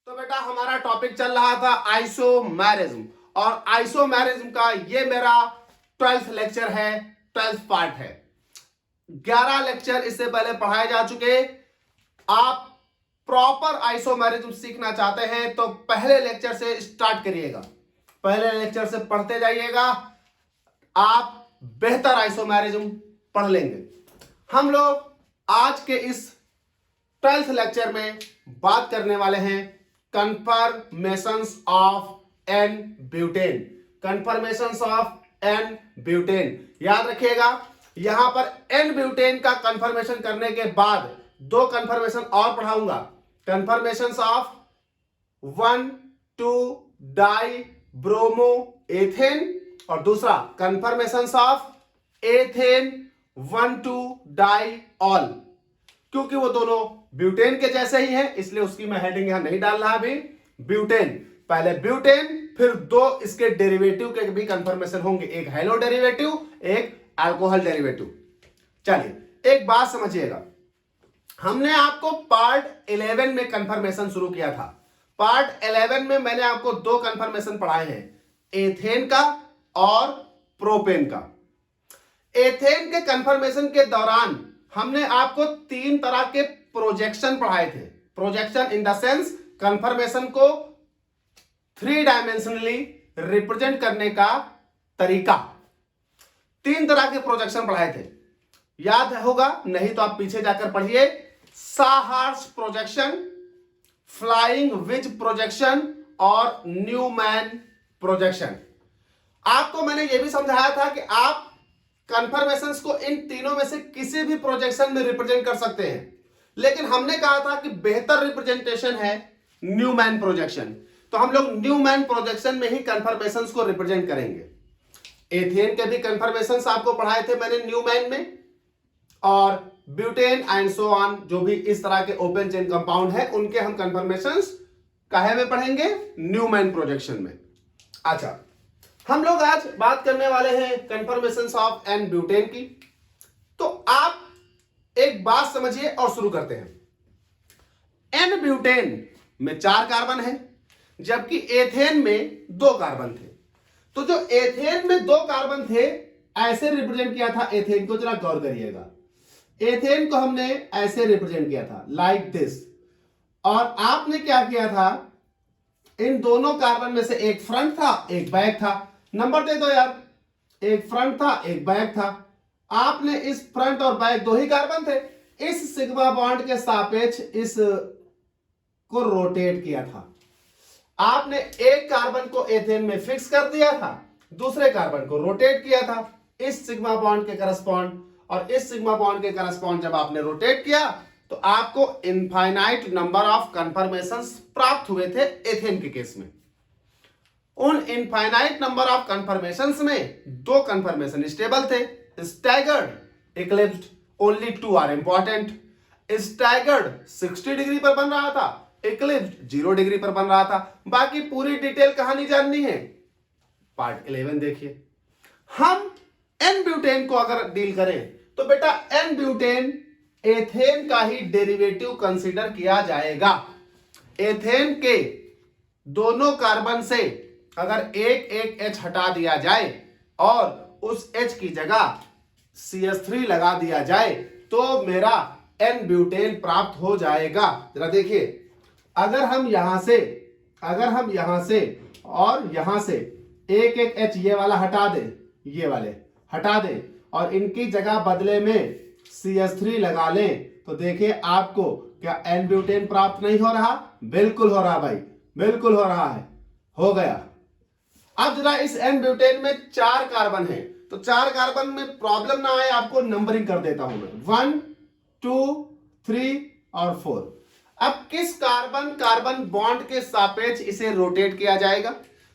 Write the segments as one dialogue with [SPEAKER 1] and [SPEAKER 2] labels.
[SPEAKER 1] तो बेटा हमारा टॉपिक चल रहा था आइसोमेरिज्म और आइसोमेरिज्म का ये मेरा 12th लेक्चर है, 12th पार्ट है। 11 लेक्चर इससे पहले पढ़ाए जा चुके। आप प्रॉपर आइसोमेरिज्म सीखना चाहते हैं तो पहले लेक्चर से स्टार्ट करिएगा, पहले लेक्चर से पढ़ते जाइएगा, आप बेहतर आइसोमेरिज्म पढ़ लेंगे। हम लोग आज के इस 12th लेक्चर में बात करने वाले हैं conformations of n butane. Conformations of n butane याद रखिएगा। यहां पर एन ब्यूटेन का कन्फर्मेशन करने के बाद दो कन्फर्मेशन और पढ़ाऊंगा। Conformations of 1,2 dibromoethane और दूसरा conformations of ethane 1,2 diol. क्योंकि वो दोनों ब्यूटेन के जैसे ही हैं इसलिए उसकी मैं हेडिंग यहां नहीं डाल रहा अभी। ब्यूटेन, पहले ब्यूटेन फिर दो इसके डेरिवेटिव के भी कंफर्मेशन होंगे, एक हेलो डेरिवेटिव, एक अल्कोहल डेरिवेटिव। चलिए एक बात समझिएगा, हमने आपको पार्ट 11 में कंफर्मेशन शुरू किया था। पार्ट 11 में मैंने आपको दो कंफर्मेशन पढ़ाए हैं, एथेन का और प्रोपेन का। एथेन के कंफर्मेशन के दौरान हमने आपको तीन तरह के प्रोजेक्शन पढ़ाए थे। Projection in the sense confirmation को 3 डायमेंशनली रिप्रेजेंट करने का तरीका। तीन तरह के प्रोजेक्शन पढ़ाए थे, याद होगा, नहीं तो आप पीछे जाकर पढ़िए। साहार्स प्रोजेक्शन, फ्लाइंग विच प्रोजेक्शन और न्यूमैन प्रोजेक्शन। आपको मैंने यह भी समझाया था कि आप कन्फर्मेशंस को इन तीनों में से किसी भी प्रोजेक्शन में रिप्रेजेंट कर सकते हैं, लेकिन हमने कहा था कि बेहतर रिप्रेजेंटेशन है न्यूमैन प्रोजेक्शन। तो हम लोग न्यूमैन प्रोजेक्शन में ही कन्फर्मेशंस को रिप्रेजेंट करेंगे। एथेन के भी कन्फर्मेशंस आपको पढ़ाए थे मैंने न्यूमैन में, और ब्यूटेन एंड सो ऑन जो भी इस तरह के ओपन चेन कंपाउंड है उनके हम कन्फर्मेशंस काहे में पढ़ेंगे, न्यूमैन प्रोजेक्शन में। अच्छा, हम लोग आज बात करने वाले हैं कन्फर्मेशंस ऑफ एन ब्यूटेन की। तो आप एक बात समझिए और शुरू करते हैं। एन ब्यूटेन में 4 कार्बन है जबकि एथेन में 2 कार्बन थे। तो जो एथेन में 2 कार्बन थे ऐसे रिप्रेजेंट किया था एथेन को, जरा गौर करिएगा। एथेन को हमने ऐसे रिप्रेजेंट किया था लाइक दिस, और आपने क्या किया था, इन दोनों कार्बन में से एक फ्रंट था एक बैक था। नंबर दे दो यार, एक फ्रंट था एक बैक था। आपने इस फ्रंट और बैक दो ही कार्बन थे, इस सिग्मा बॉन्ड के सापेक्ष इस को रोटेट किया था। आपने एक कार्बन को एथेन में फिक्स कर दिया था, दूसरे कार्बन को रोटेट किया था इस सिग्मा बॉन्ड के करस्पॉन्ड, और इस सिग्मा बॉन्ड के करस्पॉन्ड जब आपने रोटेट किया तो आपको इनफाइनाइट नंबर ऑफ कन्फर्मेशंस प्राप्त हुए थे एथेन के केस में। उन इनफाइनाइट नंबर ऑफ कन्फर्मेशंस में 2 कन्फर्मेशन स्टेबल थे, staggered, eclipsed, only 2 are important. Staggered 60 degree पर बन रहा था, इक्लिप्स्ड 0 डिग्री पर बन रहा था। बाकी पूरी डिटेल कहानी जाननी है, पार्ट 11 देखिए। हम एन ब्यूटेन को अगर डील करें तो बेटा एन ब्यूटेन एथेन का ही डेरिवेटिव कंसीडर किया जाएगा। एथेन के दोनों कार्बन से अगर एक H हटा दिया जाए और उस H की जगह CH3 लगा दिया जाए तो मेरा एन ब्यूटेन प्राप्त हो जाएगा। जरा देखिए, अगर हम यहां से और यहां से एक H ये वाला हटा दें, ये वाले हटा दें और इनकी जगह बदले में CH3 लगा लें तो देखिए आपको क्या एन ब्यूटेन प्राप्त नहीं हो रहा? बिल्कुल हो रहा भाई, बिल्कुल हो रहा है, हो गया। अब जरा इस एन ब्यूटेन में 4 कार्बन है, तो 4 कार्बन में प्रॉब्लम ना आए आपको नंबरिंग कर देता हूं मैं, 1, 2, 3 और 4। अब किस कार्बन बॉन्ड के सापेक्ष इसे रोटेट किया जाएगा?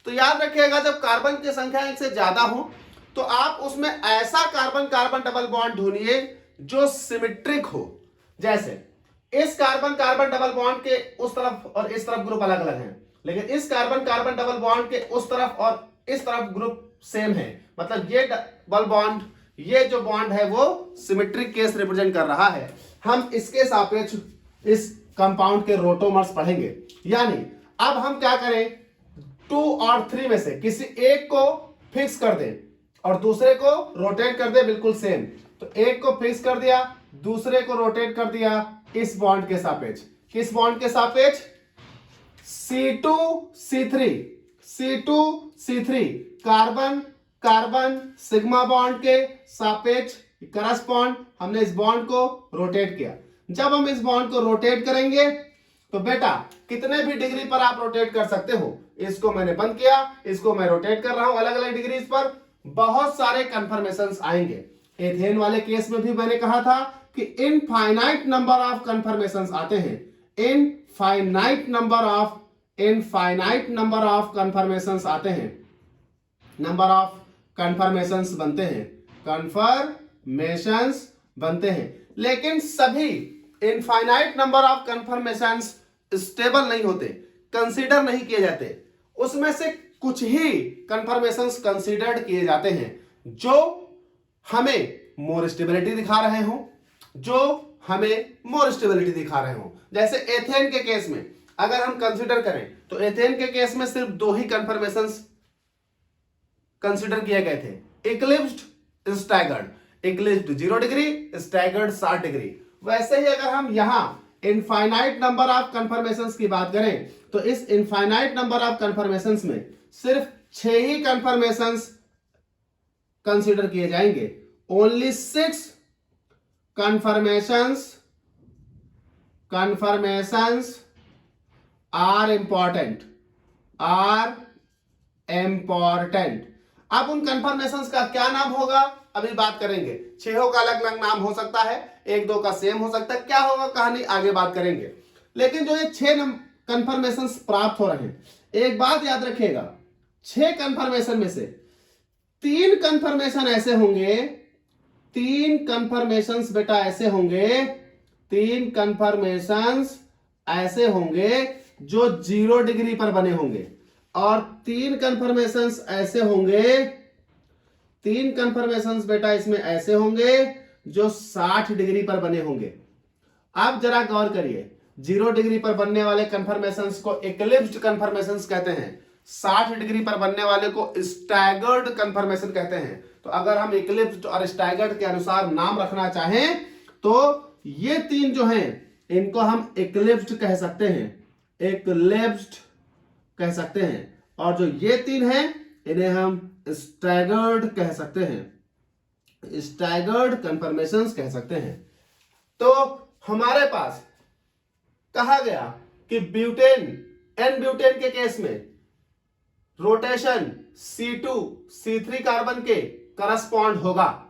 [SPEAKER 1] तो याद रखिएगा, जब कार्बन की संख्या 1 से ज्यादा हो तो आप उसमें ऐसा कार्बन डबल बॉन्ड ढूंढिए जो सिमेट्रिक हो। जैसे इस कार्बन डबल बॉन्ड के उस तरफ और इस तरफ ग्रुप अलग अलग हैं, लेकिन इस कार्बन डबल बॉन्ड के उस तरफ और इस तरफ ग्रुप सेम है, मतलब ये डबल बॉन्ड, ये जो बॉन्ड है वो सिमेट्रिक केस रिप्रेजेंट कर रहा है। हम इसके सापेक्ष इस कंपाउंड के रोटोमर्स पढ़ेंगे। यानी अब हम क्या करें, 2 और 3 में से किसी एक को फिक्स कर दें और दूसरे को रोटेट कर दे बिल्कुल सेम। तो एक को फिक्स कर दिया, दूसरे को रोटेट कर दिया इस बॉन्ड के सापेक्ष। किस बॉन्ड के सापेक्ष? C2C3 C2C3 carbon carbon sigma bond के सापेक्ष करस्पॉन्ड हमने इस बॉन्ड को रोटेट किया। जब हम इस बॉन्ड को रोटेट करेंगे तो बेटा कितने भी डिग्री पर आप रोटेट कर सकते हो। इसको मैंने बंद किया, इसको मैं रोटेट कर रहा हूं अलग अलग डिग्रीज पर, बहुत सारे कन्फर्मेशंस आएंगे। एथेन वाले केस में भी मैंने कहा था कि इनफाइनाइट नंबर ऑफ कन्फर्मेशंस आते हैं, इनफाइनाइट नंबर ऑफ कन्फर्मेशंस आते हैं, नंबर ऑफ कन्फर्मेशंस बनते हैं, कन्फर्मेशंस बनते हैं। लेकिन सभी infinite number of conformations stable नहीं होते, कंसीडर नहीं किए जाते। उसमें से कुछ ही कन्फर्मेशंस कंसीडर्ड किए जाते हैं जो हमें मोर स्टेबिलिटी दिखा रहे हो, जैसे एथेन के केस में अगर हम कंसीडर करें तो एथेन के केस में सिर्फ 2 ही कन्फर्मेशंस कंसीडर किए गए थे, eclipsed staggered. Eclipsed 0 degree, staggered 60 degree. वैसे ही अगर हम यहां इनफाइनाइट नंबर ऑफ कन्फर्मेशंस की बात करें तो इस इनफाइनाइट नंबर ऑफ कन्फर्मेशंस में सिर्फ 6 ही कन्फर्मेशंस कंसीडर किए जाएंगे। Only 6 conformations are important. अब उन कन्फर्मेशंस का क्या नाम होगा अभी बात करेंगे। 6 का अलग अलग नाम हो सकता है, 1-2 का सेम हो सकता है, क्या होगा कहानी आगे बात करेंगे। लेकिन जो ये 6 कन्फर्मेशंस प्राप्त हो रहे हैं, एक बात याद रखिएगा, 6 कन्फर्मेशन में से 3 कन्फर्मेशन ऐसे होंगे, 3 कन्फर्मेशंस बेटा ऐसे होंगे, 3 कन्फर्मेशंस ऐसे होंगे जो 0 डिग्री पर बने होंगे और 3 कन्फर्मेशंस ऐसे होंगे, 3 कन्फर्मेशंस बेटा इसमें ऐसे होंगे जो 60 डिग्री पर बने होंगे। आप जरा गौर करिए, 0 डिग्री पर बनने वाले कन्फर्मेशंस को इक्लिप्स्ड कन्फर्मेशंस कहते हैं, 60 डिग्री पर बनने वाले को स्टैगर्ड कन्फर्मेशन कहते हैं। तो अगर हम इक्लिप्स्ड और स्टैगर्ड के अनुसार नाम रखना चाहें तो ये 3 जो हैं इनको हम इक्लिप्स्ड कह सकते हैं, इक्लिप्स्ड कह सकते हैं, और जो ये 3 हैं इन्हें हम स्टैगर्ड कह सकते हैं, स्टैगर्ड कन्फर्मेशंस कह सकते हैं। तो हमारे पास कहा गया कि ब्यूटेन, एन ब्यूटेन के केस में रोटेशन C2C3 कार्बन के करस्पॉन्ड होगा।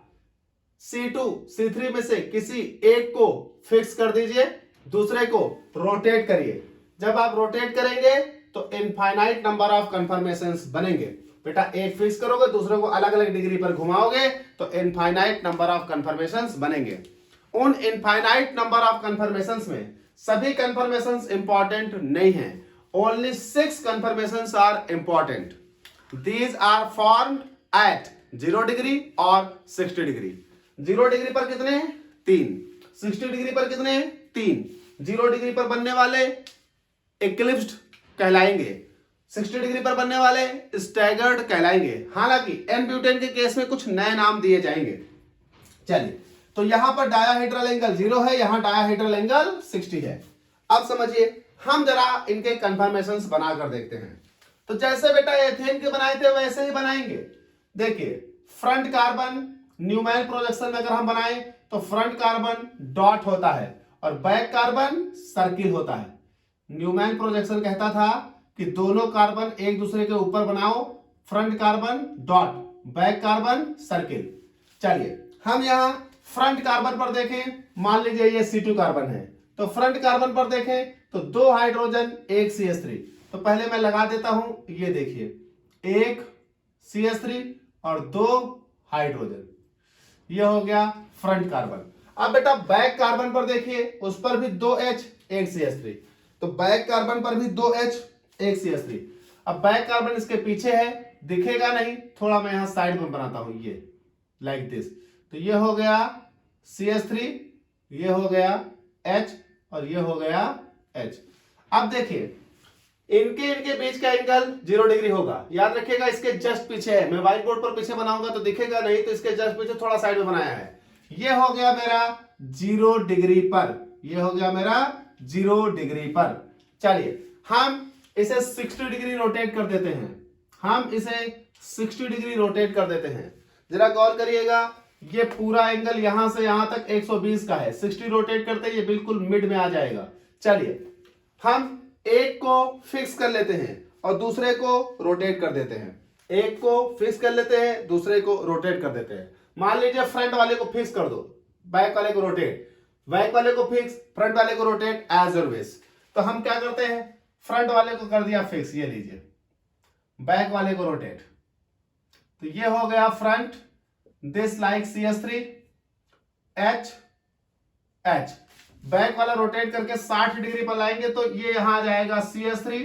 [SPEAKER 1] C2C3 में से किसी एक को फिक्स कर दीजिए, दूसरे को रोटेट करिए। जब आप रोटेट करेंगे तो इनफाइनाइट नंबर ऑफ कन्फर्मेशंस बनेंगे। बेटा एक फिक्स करोगे, दूसरे को अलग अलग डिग्री पर घुमाओगे तो इनफाइनाइट नंबर ऑफ कन्फर्मेशंस बनेंगे। उन इनफाइनाइट नंबर ऑफ कन्फर्मेशंस में सभी कन्फर्मेशंस इंपॉर्टेंट नहीं है, only 6 conformations are important. These are formed at 0 degree और 60 डिग्री। 0 डिग्री पर कितने हैं? 3। 60 डिग्री पर कितने हैं? 3। 0 डिग्री पर बनने वाले इक्लिप्स्ड कहलाएंगे, 60 डिग्री पर बनने वाले स्टैगर्ड कहलाएंगे। हालांकि एन ब्यूटेन के केस में कुछ नए नाम दिए जाएंगे। चलिए, तो यहां पर डायाहेड्रल एंगल 0 है, यहां डायाहेड्रल एंगल 60 है। अब समझिए, हम जरा इनके कन्फर्मेशंस बनाकर देखते हैं। तो जैसे बेटा एथेन के बनाए थे वैसे ही बनाएंगे। देखिए, फ्रंट कार्बन न्यूमैन प्रोजेक्शन में अगर हम बनाएं तो फ्रंट कार्बन डॉट होता है और बैक कार्बन सर्किल होता है। न्यूमैन प्रोजेक्शन कहता था कि दोनों कार्बन एक दूसरे के ऊपर बनाओ, front carbon dot, back carbon circle. चलिए, हम यहां फ्रंट कार्बन पर देखें, मान लीजिए ये C2 कार्बन है, तो फ्रंट कार्बन पर देखें तो 2 हाइड्रोजन 1 CH3। तो पहले मैं लगा देता हूं, ये देखिए 1 CH3 और 2 हाइड्रोजन, ये हो गया फ्रंट कार्बन। अब बेटा बैक कार्बन पर देखिए, उस पर भी 2H 1 CH3, तो बैक कार्बन पर भी 2H 1 CH3। अब बैक कार्बन इसके पीछे है, दिखेगा नहीं, थोड़ा मैं यहां साइड में बनाता हूं, ये लाइक दिस। तो ये हो गया CH3, ये हो गया H और ये हो गया H। अब देखिए, इनके बीच का एंगल 0 डिग्री होगा। याद रखिएगा, इसके जस्ट पीछे है। मैं व्हाइट बोर्ड पर पीछे बनाऊंगा तो दिखेगा नहीं, तो इसके जस्ट पीछे थोड़ा साइड में बनाया है। ये हो गया मेरा 0 डिग्री पर, ये हो गया मेरा 0 डिग्री पर। चलिए हम इसे 60 डिग्री रोटेट कर देते हैं, हम इसे 60 डिग्री रोटेट कर देते हैं। जरा गौर करिएगा, ये पूरा एंगल यहां से यहां तक 120 का है। 60 रोटेट करते हैं, ये बिल्कुल मिड में आ जाएगा। चलिए हम एक को फिक्स कर लेते हैं और दूसरे को रोटेट कर देते हैं। एक को फिक्स कर लेते हैं, दूसरे को रोटेट कर देते हैं। मान लीजिए फ्रंट वाले को फिक्स कर दो, बैक वाले को रोटेट, बैक वाले को फिक्स, फ्रंट वाले को रोटेट एज ऑलवेज। तो हम क्या करते हैं, फ्रंट वाले को कर दिया फिक्स, ये लीजिए, बैक वाले को रोटेट। तो ये हो गया front, this like CS3 H H। Back वाला रोटेट करके 60 डिग्री पर लाएंगे तो ये यहां आ जाएगा CS3,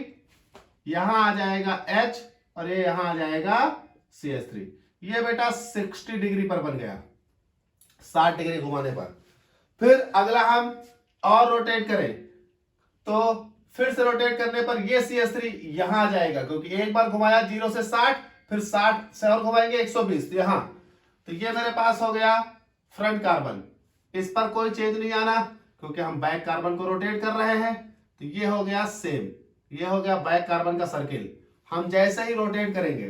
[SPEAKER 1] यहां आ जाएगा H और ये यहां आ जाएगा CS3। ये बेटा 60 डिग्री पर बन गया 60 डिग्री घुमाने पर। फिर अगला हम और रोटेट करें तो फिर से रोटेट करने पर ये CS3 यहां आ जाएगा, क्योंकि एक बार घुमाया 0 से 60, फिर 60 से और घुमाएंगे 120 यहां। तो ये मेरे पास हो गया फ्रंट कार्बन। इस पर कोई चेंज नहीं आना क्योंकि हम बैक कार्बन को रोटेट कर रहे हैं। तो ये हो गया सेम, ये हो गया बैक कार्बन का सर्किल। हम जैसे ही रोटेट करेंगे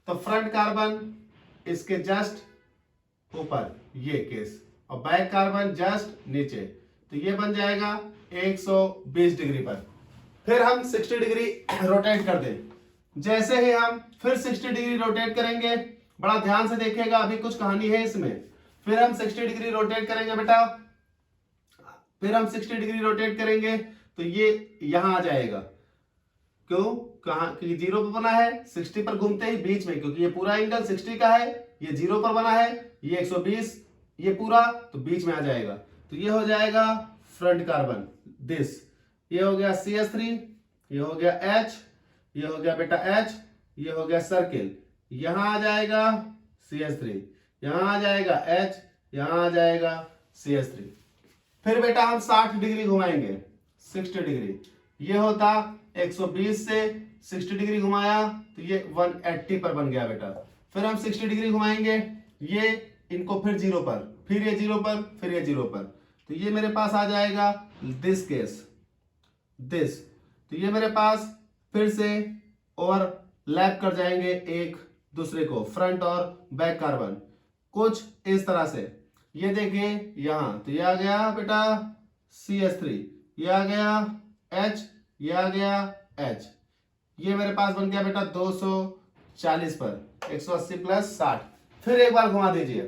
[SPEAKER 1] तो फ्रंट कार्बन इसके जस्ट ऊपर ये केस और बैक कार्बन जस्ट नीचे, तो ये बन जाएगा 120 डिग्री पर। फिर हम 60 डिग्री रोटेट कर दें। जैसे ही हम फिर 60 डिग्री रोटेट करेंगे, बड़ा ध्यान से देखिएगा, अभी कुछ कहानी है इसमें। फिर हम 60 डिग्री रोटेट करेंगे बेटा, फिर हम 60 डिग्री रोटेट करेंगे तो ये यहां आ जाएगा। क्यों, कहां, क्योंकि 0 पर बना है, 60 पर घूमते ही बीच में, क्योंकि ये पूरा एंगल 60 का है, ये 0 पर बना है, ये 120, ये पूरा, तो बीच में आ जाएगा। तो ये हो जाएगा फ्रंट कार्बन दिस, ये हो गया CS3, ये हो गया H, ये हो गया बेटा H, ये हो गया सर्किल, यहां आ जाएगा CS3, यहां आ जाएगा H, यहां आ जाएगा CS3। फिर बेटा हम 60 डिग्री घुमाएंगे, 60 डिग्री, ये होता 120 से 60 डिग्री घुमाया तो ये 180 पर बन गया बेटा। फिर हम 60 डिग्री घुमाएंगे, ये इनको फिर 0 पर, फिर ये 0 पर, फिर ये 0 पर, तो ये मेरे पास आ जाएगा दिस केस, दिस। तो ये मेरे पास फिर से और लैप कर जाएंगे एक दूसरे को, फ्रंट और बैक कार्बन, कुछ इस तरह से। ये देखिए यहां, तो ये आ गया बेटा CS3, ये आ गया H, ये आ गया H। ये मेरे पास बन गया बेटा 240 पर, 180 प्लस 60। फिर एक बार घुमा दीजिए,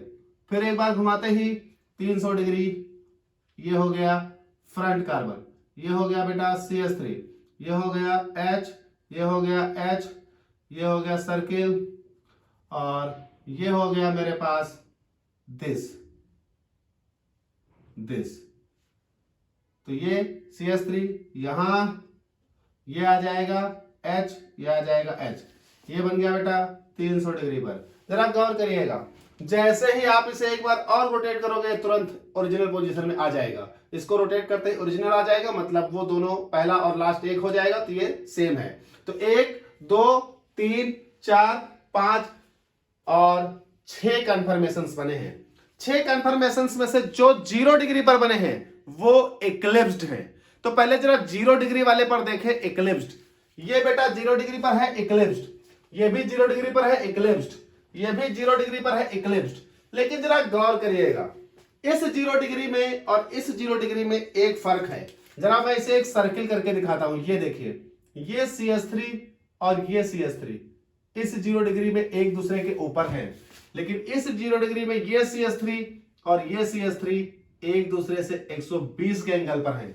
[SPEAKER 1] फिर एक बार घुमाते ही 300 डिग्री, ये हो गया फ्रंट कार्बन, ये हो गया बेटा CS3, ये हो गया H, ये हो गया H, ये हो गया सर्किल, और ये हो गया मेरे पास दिस, दिस। तो ये CS3 यहां, ये आ जाएगा H, ये आ जाएगा H, ये बन गया बेटा 300 डिग्री पर। जरा गौर करिएगा, जैसे ही आप इसे एक बार और रोटेट करोगे तुरंत ओरिजिनल पोजीशन में आ जाएगा। इसको रोटेट करते ही ओरिजिनल आ जाएगा, मतलब वो दोनों पहला और लास्ट एक हो जाएगा, तो ये सेम है। तो 1 2 3 4 5 और 6 कन्फर्मेशंस बने हैं। 6 कन्फर्मेशंस में से जो 0 डिग्री पर बने हैं वो इक्लिप्स्ड हैं। तो पहले जरा 0 डिग्री वाले पर देखें, इक्लिप्स्ड। ये बेटा 0 डिग्री पर है, इक्लिप्स्ड। ये भी 0 डिग्री पर है, इक्लिप्स्ड। ये भी 0 डिग्री पर है, इक्लिप्स्ड। लेकिन जरा गौर करिएगा, इस 0 डिग्री में और इस 0 डिग्री में एक फर्क है। जरा मैं इसे एक सर्किल करके दिखाता हूं। ये देखिए, ये CS3 और ये CS3 इस 0 डिग्री में एक दूसरे के ऊपर हैं, लेकिन इस 0 डिग्री में ये CS3 और ये CS3 एक दूसरे से 120 के एंगल पर हैं।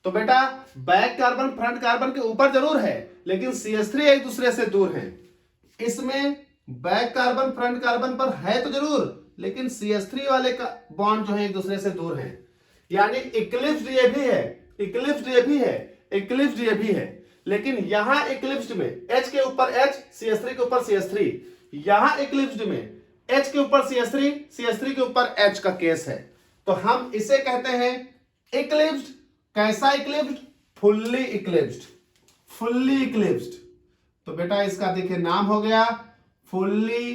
[SPEAKER 1] तो बेटा बैक कार्बन फ्रंट कार्बन के ऊपर जरूर है, लेकिन CS3 एक दूसरे से दूर है। इसमें बैक कार्बन फ्रंट कार्बन पर है तो जरूर, लेकिन CS3 वाले का बॉन्ड जो है एक दूसरे से दूर है। यानी इक्लिप्स्ड ये भी है, इक्लिप्स्ड ये भी है, इक्लिप्स्ड ये भी है। लेकिन यहां इक्लिप्स्ड में H के ऊपर H, CS3 के ऊपर CS3, यहां इक्लिप्स्ड में H के ऊपर CS3, CS3 के ऊपर H का केस है। तो हम इसे कहते हैं इक्लिप्स्ड। कैसा eclipsed? Fully eclipsed. Fully eclipsed. तो बेटा इसका देखिए नाम हो गया फुल्ली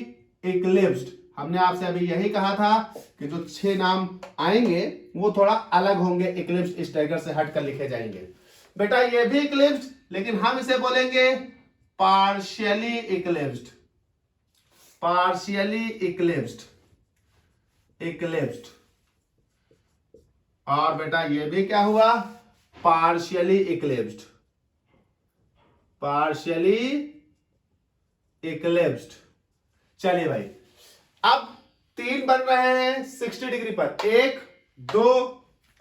[SPEAKER 1] इक्लिप्स्ड। हमने आपसे अभी यही कहा था कि जो 6 नाम आएंगे वो थोड़ा अलग होंगे, इक्लिप्स्ड स्टैगर से हटकर लिखे जाएंगे। बेटा ये भी इक्लिप्स्ड, लेकिन हम इसे बोलेंगे partially eclipsed. Partially eclipsed, eclipsed. और बेटा ये भी क्या हुआ, पार्शियली इक्लिप्स्ड, पार्शियली इक्लिप्स्ड। चलिए भाई, अब 3 बन रहे हैं 60 डिग्री पर, 1 2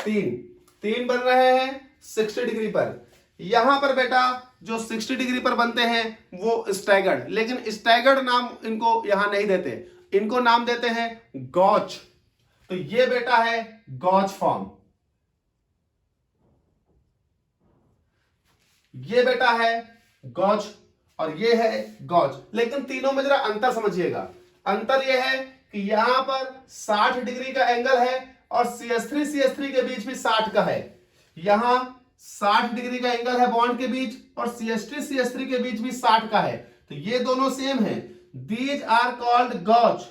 [SPEAKER 1] 3 बन रहे हैं 60 डिग्री पर। यहां पर बेटा जो 60 डिग्री पर बनते हैं वो स्टैगर्ड, लेकिन स्टैगर्ड नाम इनको यहां नहीं देते, इनको नाम देते हैं गॉच। तो ये बेटा है गॉच फॉर्म, ये बेटा है गॉच और ये है गॉच। लेकिन तीनों में जरा अंतर समझिएगा। अंतर यह है कि यहां पर 60 डिग्री का एंगल है और CH3 के बीच भी 60 का है। यहां 60 डिग्री का एंगल है बॉन्ड के बीच और CH3 के बीच भी 60 का है। तो ये दोनों सेम है। These are called gauche.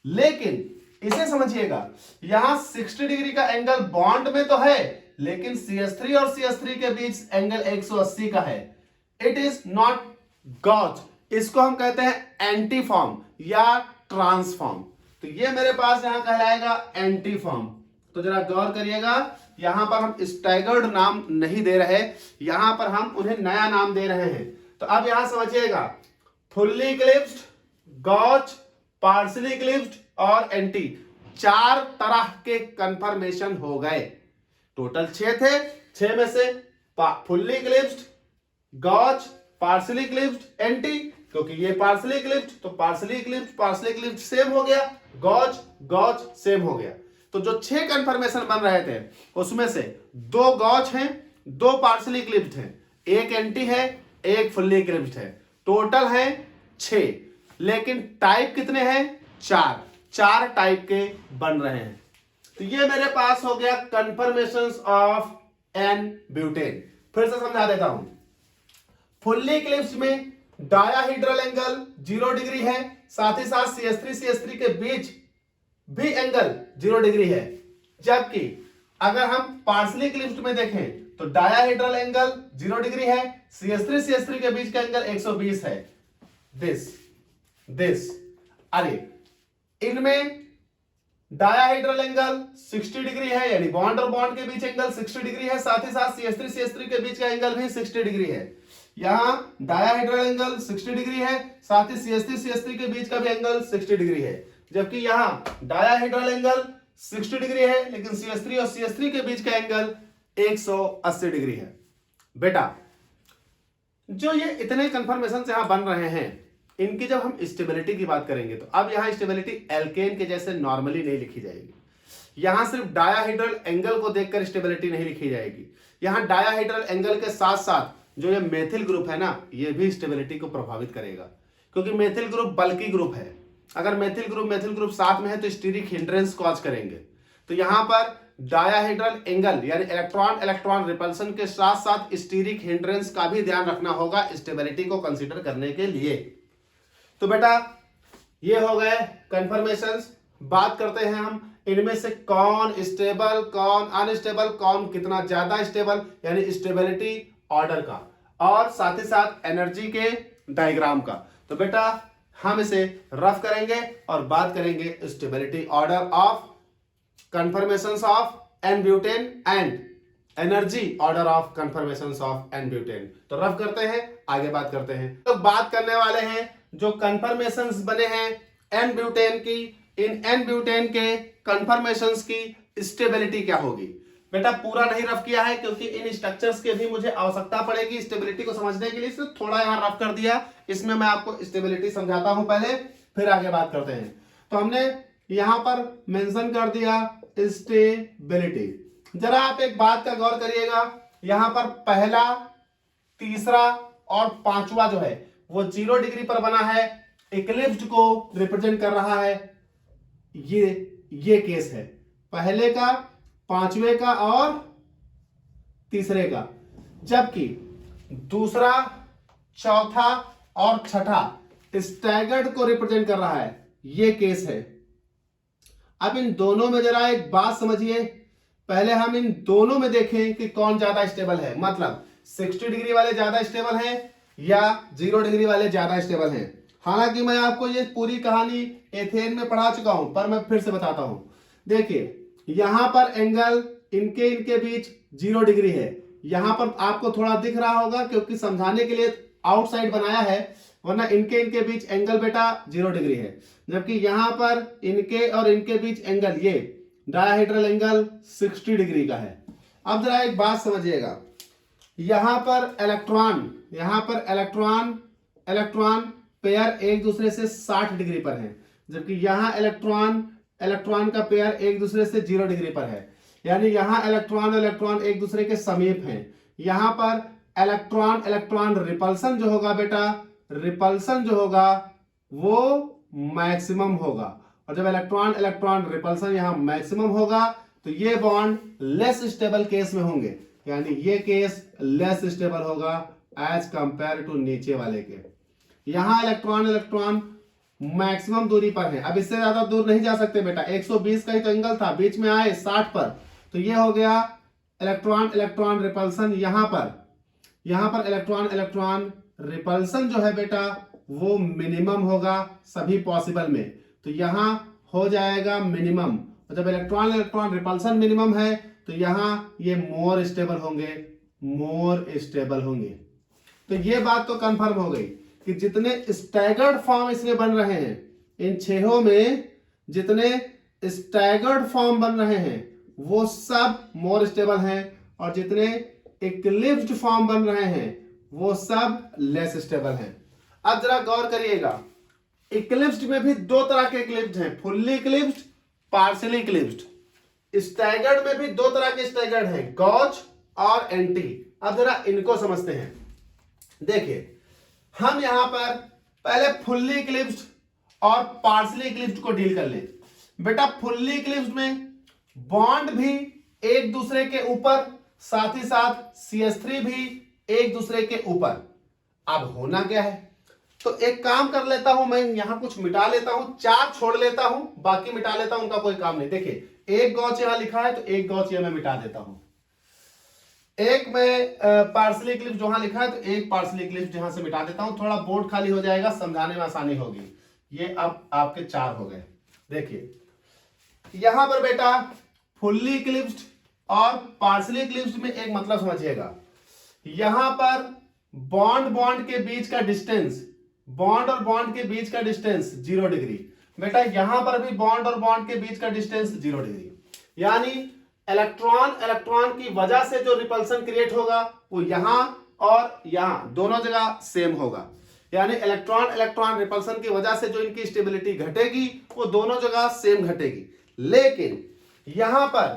[SPEAKER 1] लेकिन इसे समझिएगा, यहां 60 डिग्री का एंगल बॉन्ड में तो है, लेकिन CH3 और CH3 के बीच एंगल 180 का है। It is not gauche. इसको हम कहते हैं एंटी फॉर्म या ट्रांसफॉर्म। तो ये मेरे पास यहां कहलाएगा एंटी फॉर्म। तो जरा गौर करिएगा, यहां पर हम स्टैगर्ड नाम नहीं दे रहे, यहां पर हम उन्हें नया नाम दे रहे हैं। तो अब यहां समझिएगा, fully eclipsed, gauche, partially eclipsed और एंटी, 4 तरह के कंफर्मेशन हो गए। टोटल 6 थे, 6 में से fully eclipsed, gauche, partially eclipsed, anti, क्योंकि ये पार्शियली इक्लिप्स्ड तो पार्शियली इक्लिप्स्ड सेम हो गया, गॉच सेम हो गया। तो जो 6 कंफर्मेशन बन रहे थे उसमें से 2 गॉच हैं, 2 पार्शियली इक्लिप्स्ड हैं, 1 एंटी है, 1 फुल्ली इक्लिप्स्ड है। टोटल है 6, लेकिन टाइप कितने हैं, 4 टाइप के बन रहे हैं। तो ये मेरे पास हो गया कंफर्मेशंस ऑफ एन ब्यूटेन। फिर से समझा देता हूं। फुल्ली इक्लिप्स्ड में डायाहीड्रल एंगल 0 डिग्री है, साथ ही साथ CH3 के बीच भी एंगल 0 डिग्री है। जबकि अगर हम पार्शियली इक्लिप्स्ड में देखें तो डायाहीड्रल एंगल 0 डिग्री है, CH3 के बीच का एंगल 120 है। दिस अरे इनमें डायाहीड्रल एंगल 60 डिग्री है, यानी बॉन्ड और बॉन्ड के बीच एंगल 60 डिग्री है, साथ ही साथ CH3 के बीच का एंगल भी 60 डिग्री है। यहां डायाहीड्रल एंगल 60 डिग्री है, साथ ही CH3 के बीच का भी एंगल 60 डिग्री है। जबकि यहां डायाहीड्रल एंगल 60 डिग्री है, लेकिन CH3 और CH3 के बीच का एंगल 180 डिग्री है। बेटा जो ये इतने कंफर्मेशन यहां बन रहे हैं, इनकी जब हम स्टेबिलिटी की बात करेंगे तो अब यहां स्टेबिलिटी एल्केन के जैसे नॉर्मली नहीं लिखी जाएगी। यहां सिर्फ डायाहीड्रल एंगल को देखकर स्टेबिलिटी नहीं लिखी जाएगी। यहां डायाहीड्रल एंगल के साथ साथ जो ये मेथिल ग्रुप है ना, ये भी स्टेबिलिटी को प्रभावित करेगा, क्योंकि मेथिल ग्रुप बल्की ग्रुप है। अगर मेथिल ग्रुप साथ में है तो स्टीरिक हिंड्रेंस कॉज करेंगे। तो यहां पर डायाहीड्रल एंगल यानी इलेक्ट्रॉन रिपल्सन के साथ साथ स्टीरिक हिंड्रेंस का भी ध्यान रखना होगा स्टेबिलिटी को कंसीडर करने के लिए। तो बेटा ये हो गए कंफर्मेशंस। बात करते हैं हम इनमें से कौन स्टेबल, कौन अनस्टेबल, कौन कितना ज्यादा स्टेबल, यानी स्टेबिलिटी ऑर्डर का, और साथ ही साथ एनर्जी के डायग्राम का। तो बेटा हम इसे रफ करेंगे और बात करेंगे stability order of conformations of n butane and energy order of conformations of n butane. तो रफ करते हैं, आगे बात करते हैं। तो बात करने वाले हैं जो कंफर्मेशंस बने हैं एन ब्यूटेन की, इन एन ब्यूटेन के कंफर्मेशंस की स्टेबिलिटी क्या होगी। बेटा पूरा नहीं रफ किया है क्योंकि इन स्ट्रक्चर्स की भी मुझे आवश्यकता पड़ेगी स्टेबिलिटी को समझने के लिए, इसलिए थोड़ा यहां रफ कर दिया। इसमें मैं आपको स्टेबिलिटी समझाता हूं पहले, फिर आगे बात करते हैं। तो हमने यहां पर मेंशन कर दिया स्टेबिलिटी। जरा आप एक बात का गौर करिएगा, यहां पर पहला, तीसरा और पांचवा जो है वो 0 डिग्री पर बना है, इक्लिप्स्ड को रिप्रेजेंट कर रहा है। ये केस है पहले का, पांचवे का और तीसरे का, जबकि दूसरा, चौथा और छठा स्टैगर्ड को रिप्रेजेंट कर रहा है। ये केस है। अब इन दोनों में जरा एक बात समझिए, पहले हम इन दोनों में देखें कि कौन ज्यादा स्टेबल है, मतलब 60 डिग्री वाले ज्यादा स्टेबल हैं या 0 डिग्री वाले ज्यादा स्टेबल हैं। हालांकि मैं आपको ये पूरी कहानी एथेन में पढ़ा चुका हूं, पर मैं फिर से बताता हूं। देखिए यहां पर एंगल इनके बीच 0 डिग्री है। यहां पर आपको थोड़ा दिख रहा होगा क्योंकि समझाने के लिए आउटसाइड बनाया है, वरना इनके बीच एंगल बेटा 0 डिग्री है। जबकि यहां पर इनके और इनके बीच एंगल, ये डायहेड्रल एंगल 60 डिग्री का है। अब जरा एक बात समझिएगा, यहां पर इलेक्ट्रॉन पेयर एक दूसरे से 60 डिग्री पर है, जबकि यहां इलेक्ट्रॉन का पेयर एक दूसरे से 0 डिग्री पर है। यानी यहां इलेक्ट्रॉन एक दूसरे के समीप हैं। यहां पर इलेक्ट्रॉन रिपल्सन जो होगा बेटा, रिपल्सन जो होगा वो मैक्सिमम होगा। और जब इलेक्ट्रॉन रिपल्सन यहां मैक्सिमम होगा तो ये बॉन्ड लेस स्टेबल केस में होंगे, यानी ये केस लेस स्टेबल होगा एज कंपेयर टू नीचे वाले के। यहां इलेक्ट्रॉन मैक्सिमम दूरी पर है। अब इससे ज्यादा दूर नहीं जा सकते बेटा, 120 का ही तो एंगल था, बीच में आए 60 पर, तो ये हो गया इलेक्ट्रॉन रिपल्सन। यहां पर इलेक्ट्रॉन रिपल्सन जो है बेटा वो मिनिमम होगा सभी पॉसिबल में, तो यहां हो जाएगा मिनिमम। और जब इलेक्ट्रॉन रिपल्सन मिनिमम है तो यहां ये मोर स्टेबल होंगे। तो ये बात तो कंफर्म हो गई कि जितने स्टैगर्ड फॉर्म इसमें बन रहे हैं, इन छहों में जितने स्टैगर्ड फॉर्म बन रहे हैं वो सब मोर स्टेबल हैं, और जितने इक्लिप्स्ड फॉर्म बन रहे हैं वो सब लेस स्टेबल हैं। अब जरा गौर करिएगा, इक्लिप्स्ड में भी दो तरह के इक्लिप्स्ड हैं, fully eclipsed, partially eclipsed. Staggered में भी दो तरह के स्टैगर्ड हैं, गॉज और एंटी। अब जरा इनको समझते हैं। देखिए हम यहां पर पहले फुल्ली इक्लिप्स्ड और पार्शियली इक्लिप्स्ड को डील कर ले। बेटा फुल्ली इक्लिप्स्ड में बॉन्ड भी एक दूसरे के ऊपर, साथ ही साथ CH3 भी एक दूसरे के ऊपर। अब होना क्या है, तो एक काम कर लेता हूं, मैं यहां कुछ मिटा लेता हूं, 4 छोड़ लेता हूं, बाकी मिटा लेता हूं, उनका कोई काम नहीं। देखिए एक गॉच यहां लिखा है तो एक गॉच यहां मैं मिटा देता हूं। एक में पार्शियली इक्लिप्स्ड जहां लिखा है तो एक पार्शियली इक्लिप्स्ड यहां से मिटा देता हूं, थोड़ा बोर्ड खाली हो जाएगा, समझाने में आसानी होगी। ये अब आपके 4 हो गए। देखिए यहां पर बेटा फुल्ली इक्लिप्स्ड और पार्शियली इक्लिप्स्ड में एक मतलब समझिएगा, यहां पर बॉन्ड के बीच का डिस्टेंस, बॉन्ड और बॉन्ड के बीच का डिस्टेंस 0 डिग्री। बेटा यहां पर भी बॉन्ड और बॉन्ड के बीच का डिस्टेंस 0 डिग्री, यानी इलेक्ट्रॉन की वजह से जो रिपल्सन क्रिएट होगा वो यहां और यहां दोनों जगह सेम होगा। यानी इलेक्ट्रॉन रिपल्सन की वजह से जो इनकी स्टेबिलिटी घटेगी वो दोनों जगह सेम घटेगी। लेकिन यहां पर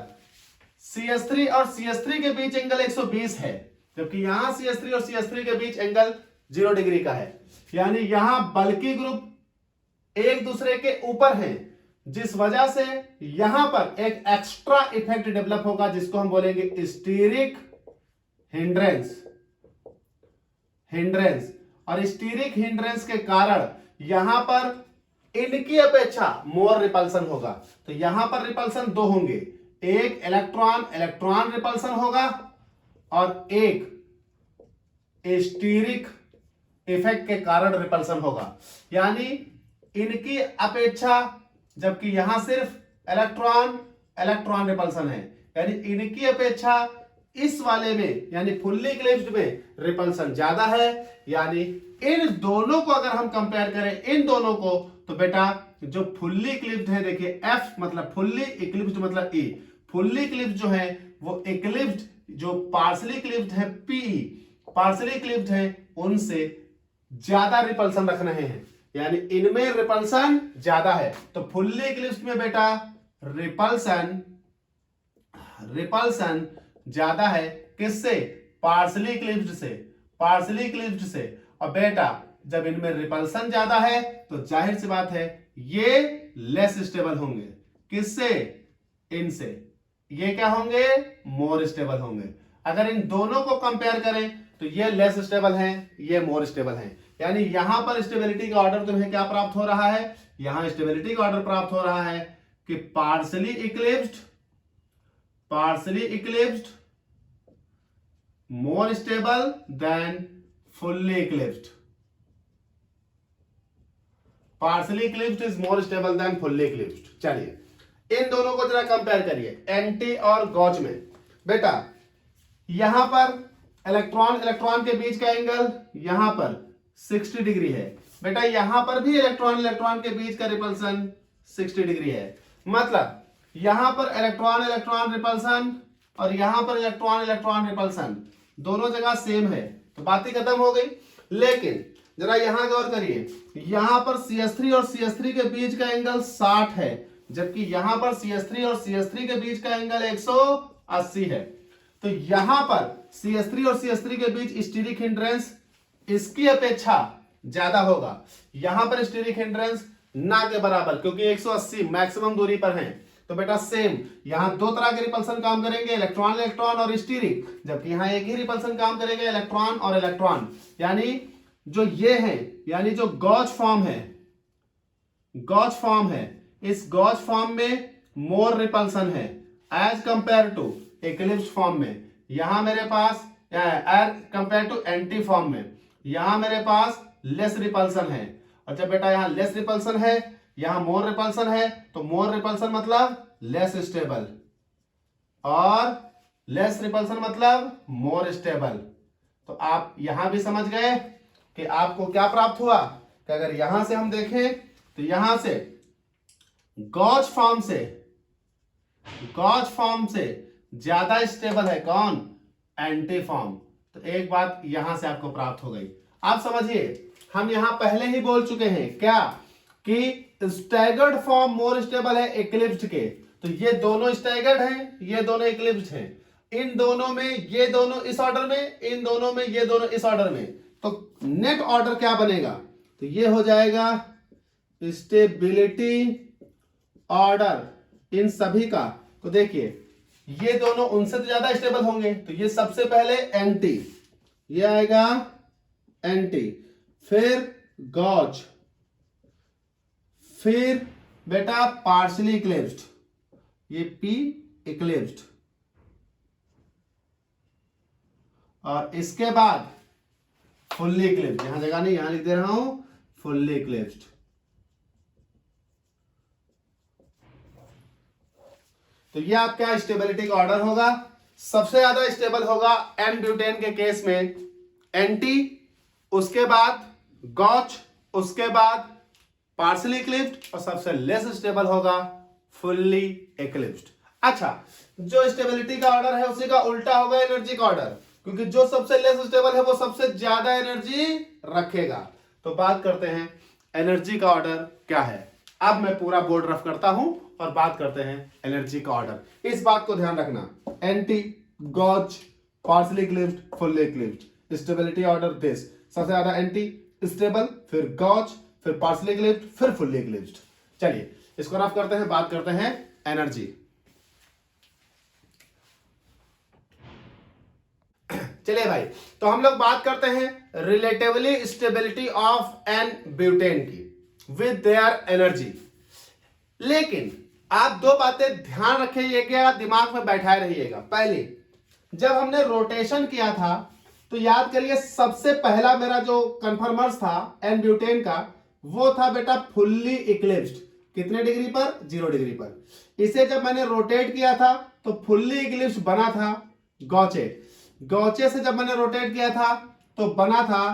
[SPEAKER 1] CH3 और CH3 के बीच एंगल 120 है, जबकि यहां CH3 और CH3 के बीच एंगल 0 डिग्री का है। यानी यहां बल्कि ग्रुप एक दूसरे के ऊपर हैं, जिस वजह से यहां पर एक एक्स्ट्रा इफेक्ट डेवलप होगा जिसको हम बोलेंगे स्टीरिक हिंड्रेंस। और स्टीरिक हिंड्रेंस के कारण यहां पर इनकी अपेक्षा मोर रिपल्सन होगा। तो यहां पर रिपल्सन 2 होंगे, एक इलेक्ट्रॉन रिपल्सन होगा और एक स्टीरिक इफेक्ट के कारण रिपल्सन होगा। यानी इनकी अपेक्षा, जबकि यहां सिर्फ इलेक्ट्रॉन रिपल्सन है, यानी इनकी अपेक्षा इस वाले में यानी फुल्ली इक्लिप्स्ड में रिपल्सन ज्यादा है। यानी इन दोनों को अगर हम कंपेयर करें, इन दोनों को, तो बेटा जो फुल्ली इक्लिप्स्ड है, देखिए F मतलब फुल्ली, इक्लिप्स्ड मतलब E। फुल्ली इक्लिप्स्ड जो है वो इक्लिप्स्ड, जो पार्शियली इक्लिप्स्ड है PE, पार्शियली इक्लिप्स्ड है उनसे ज्यादा रिपल्सन रख रहे हैं, यानी इनमें रिपल्सन ज्यादा है। तो फुल्ली इक्लिप्स्ड में बेटा रिपल्सन ज्यादा है, किससे? पार्शियली इक्लिप्स्ड से। और बेटा जब इनमें रिपल्सन ज्यादा है तो जाहिर सी बात है ये लेस स्टेबल होंगे, किससे? इनसे। ये क्या होंगे? मोर स्टेबल होंगे। अगर इन दोनों को कंपेयर करें तो ये लेस स्टेबल हैं, ये मोर स्टेबल हैं। यानी यहां पर स्टेबिलिटी का ऑर्डर तुम्हें क्या प्राप्त हो रहा है, यहां स्टेबिलिटी का ऑर्डर प्राप्त हो रहा है कि partially eclipsed more stable then fully eclipsed. Partially eclipsed is more stable then fully eclipsed. चलिए इन दोनों को जरा कंपेयर करिए एंटी और गॉच में। बेटा यहां पर इलेक्ट्रॉन के बीच का एंगल यहां पर 60 डिग्री है। बेटा यहां पर भी इलेक्ट्रॉन के बीच का रिपल्सन 60 डिग्री है। मतलब यहां पर इलेक्ट्रॉन रिपल्सन और यहां पर इलेक्ट्रॉन रिपल्सन दोनों जगह सेम है, तो बात ही खत्म हो गई। लेकिन जरा यहां गौर करिए, यहां पर CH3 और CH3 के बीच का एंगल 60 है, जबकि यहां पर CH3 और CH3 के बीच का एंगल 180 है। तो यहां पर CH3 और CH3 के बीच स्टीरिक हिंड्रेंस इसकी अपेक्षा ज्यादा होगा, यहां पर स्टीरिक हिंड्रेंस ना के बराबर, क्योंकि 180 मैक्सिमम दूरी पर हैं। तो बेटा सेम यहां दो तरह के रिपल्सन काम करेंगे, इलेक्ट्रॉन और स्टीरिक, जबकि यहां एक ही रिपल्सन काम करेगा, इलेक्ट्रॉन और इलेक्ट्रॉन। यानी जो ये है, यानी जो गॉच फॉर्म है, इस गॉच फॉर्म में मोर रिपल्सन है as compare to eclipse form में। यहां मेरे पास as compare to anti form में यहां मेरे पास लेस रिपल्सन है। और जब बेटा यहां लेस रिपल्सन है, यहां मोर रिपल्सन है, तो मोर रिपल्सन मतलब लेस स्टेबल और लेस रिपल्सन मतलब मोर स्टेबल। तो आप यहां भी समझ गए कि आपको क्या प्राप्त हुआ कि अगर यहां से हम देखें तो यहां से गॉच फॉर्म से ज्यादा स्टेबल है कौन, एंटी फॉर्म। तो एक बात यहां से आपको प्राप्त हो गई। आप समझिए हम यहां पहले ही बोल चुके हैं क्या कि स्टैगर्ड फॉर्म मोर स्टेबल है इक्लिप्स्ड के। तो ये दोनों स्टैगर्ड हैं, ये दोनों इक्लिप्स्ड हैं। इन दोनों में ये दोनों इस ऑर्डर में, इन दोनों में ये दोनों इस ऑर्डर में, तो नेट ऑर्डर क्या बनेगा, तो ये हो जाएगा स्टेबिलिटी ऑर्डर इन सभी का। तो देखिए ये दोनों उनसे तो ज्यादा स्टेबल होंगे, तो ये सबसे पहले एंटी, ये आएगा एंटी, फिर गॉच, फिर बेटा पार्शली इक्लिप्स्ड, ये पी इक्लिप्स्ड, और इसके बाद फुल्ली इक्लिप्स्ड। यहां जगह नहीं, यहां लिख दे रहा हूं फुल्ली इक्लिप्स्ड। तो ये आपका स्टेबिलिटी का ऑर्डर होगा। सबसे ज्यादा स्टेबल होगा एन ब्यूटेन के केस में एंटी, उसके बाद गॉच, उसके बाद पार्शली इक्लिप्स्ड, और सबसे लेस स्टेबल होगा फुल्ली इक्लिप्स्ड। अच्छा, जो स्टेबिलिटी का ऑर्डर है उसी का उल्टा होगा एनर्जी का ऑर्डर, क्योंकि जो सबसे लेस स्टेबल है वो सबसे ज्यादा एनर्जी रखेगा। तो बात करते हैं एनर्जी का ऑर्डर क्या है। अब मैं पूरा बोर्ड रफ करता हूं और बात करते हैं एनर्जी का ऑर्डर। इस बात को ध्यान रखना, anti, gauche, partially eclipsed, fully eclipsed, stability order this. सबसे ज्यादा एंटी स्टेबल, फिर गॉच, फिर पार्शली इक्लिप्स्ड, फिर फुल्ली इक्लिप्स्ड। चलिए इसको रफ करते हैं, बात करते हैं एनर्जी। चलिए भाई, तो हम लोग बात करते हैं relatively stability of n butane की विद देयर एनर्जी। लेकिन आप दो बातें ध्यान रखिएगा, दिमाग में बैठाए रहिएगा। पहले जब हमने रोटेशन किया था तो याद करिए सबसे पहला मेरा जो कन्फर्मर्स था एन ब्यूटेन का, वो था बेटा फुल्ली इक्लिप्स्ड। कितने डिग्री पर, 0 डिग्री पर। इसे जब मैंने रोटेट किया था तो फुल्ली इक्लिप्स्ड बना था गॉचे। गॉचे से जब मैंने रोटेट किया था तो बना था